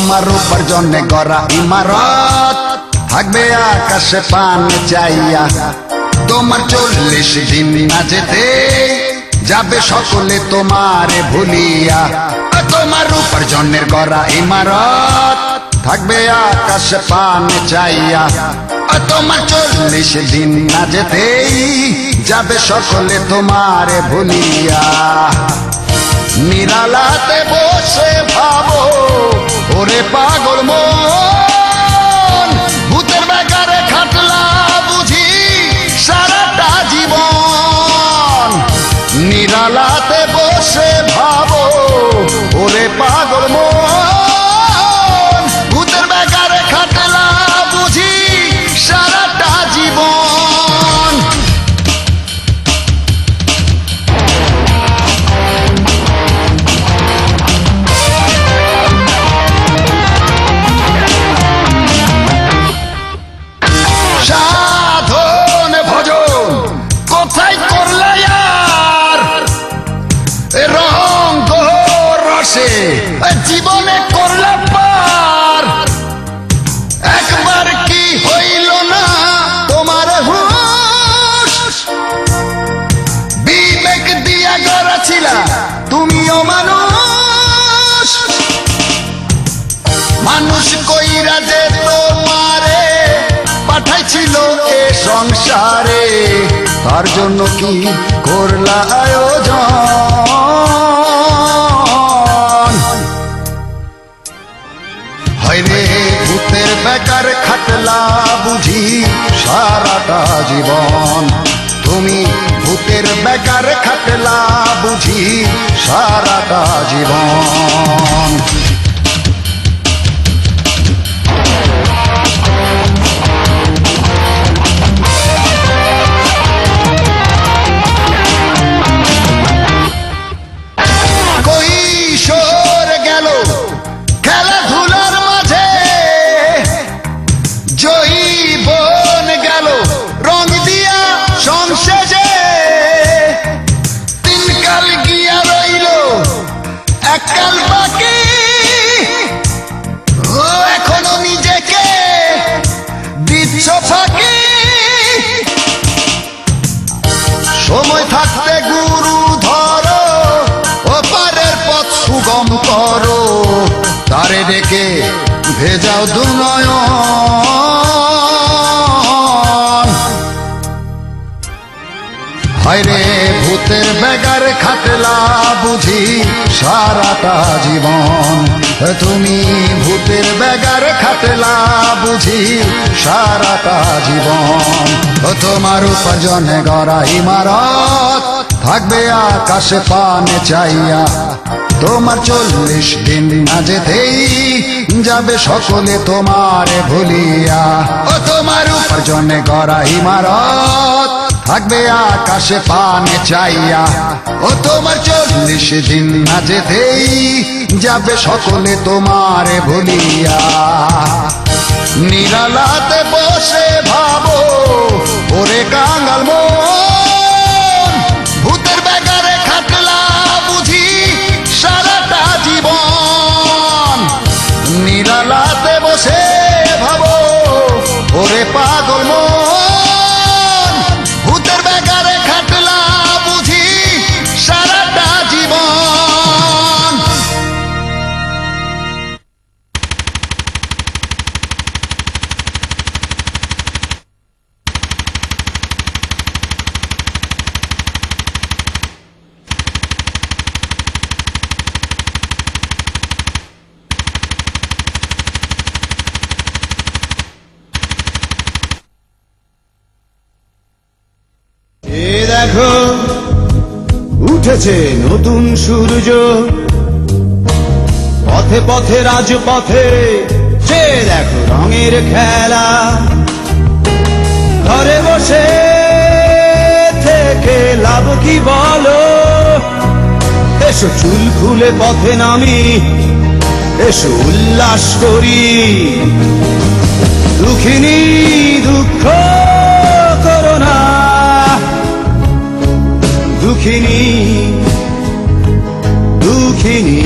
তোমার উপার্জনে গড়া ইমারত থাকবে আকাশে পান চাইয়া। তোমার 40 দিন না যেতে যাবে সকলে তোমারে ভুলিয়া। তোমার উপার্জনের গড়া ইমারত থাকবে আকাশে পান চাইয়া। তোমার 40 দিন না যেতেই যাবে সকলে তোমারে ভুলিয়া। নিরালাতে বসে ভাবো ওরে পাগল মন, ভূতের বেকারে খাটলা বুঝি সারাটা জীবন। নিরালাতে বসে ভাবো ওরে পাগল মন, ভূতের বেকারে খাটলা বুঝি সারাটা জীবন। সাধন ভজন কোথায় করলে আর রঙ্গ রসে জীবনে করলে পার। একবার কি হইল না তোমার হুঁশ, বিবেক দিয়া গড়াছিলা তুমিও মানুষ। মানুষ কইরা যে তোমারে পাঠাইছিল এ সংসারে, তার জন্য কি করলা আয়োজন। হইরে ভূতের বেকার খাটলা বুঝি সারাটা জীবন। তুমি ভূতের বেকার খাটলা বুঝি সারাটা জীবন। কৈশোর গেল খেলাধুলার মাঝে, যৌবন গেল রং দিয়া সংসেজে। 3 কাল গিয়া রইল 1 কাল বাকি, ও এখনো নিজেকে দিচ্ছ ফাঁকি। সময় থাকতে গুরু ধরো, ওপারের পথ সুগম করো, তারে ডেকে ভেজাও দুনয়ন। হায়রে ভূতের বেকার খাটলা বুঝি সারাটা জীবন। তুমি ভূতের বেকার খাটলা বুঝি সারাটা জীবন। তোমার উপার্জনে গড়া ইমারত থাকবে আকাশে পানে চাইয়া। তোমার 40 দিন না যেতেই যাবে সকলে তোমারে ভুলিয়া। তোমার উপার্জনে গড়া ইমারত থাকবে আকাশে পানে চাইয়া। তোমার 40 দিন না যেতেই যাবে সকলে তোমারে ভুলিয়া। নিরালাতে বসে ভাবো ওরে কাঙাল মন, ভূতের বেকারে খাটলা বুঝি সারাটা জীবন। নিরালাতে বসে ভাবো ওরে পাগল মন, ভূতের বেকারে খাটলা বুঝি সারাটা জীবন। দেখো উঠেছে নতুন সূর্য, পথে পথে রাজপথে সে দেখো রঙের খেলা। ঘরে বসে থেকে লাভ কি বলো, এসো চুল খুলে পথে নামি, এসো উল্লাস করি। দুঃখিনী দুঃখ করো না, দুঃখিনী দুঃখিনী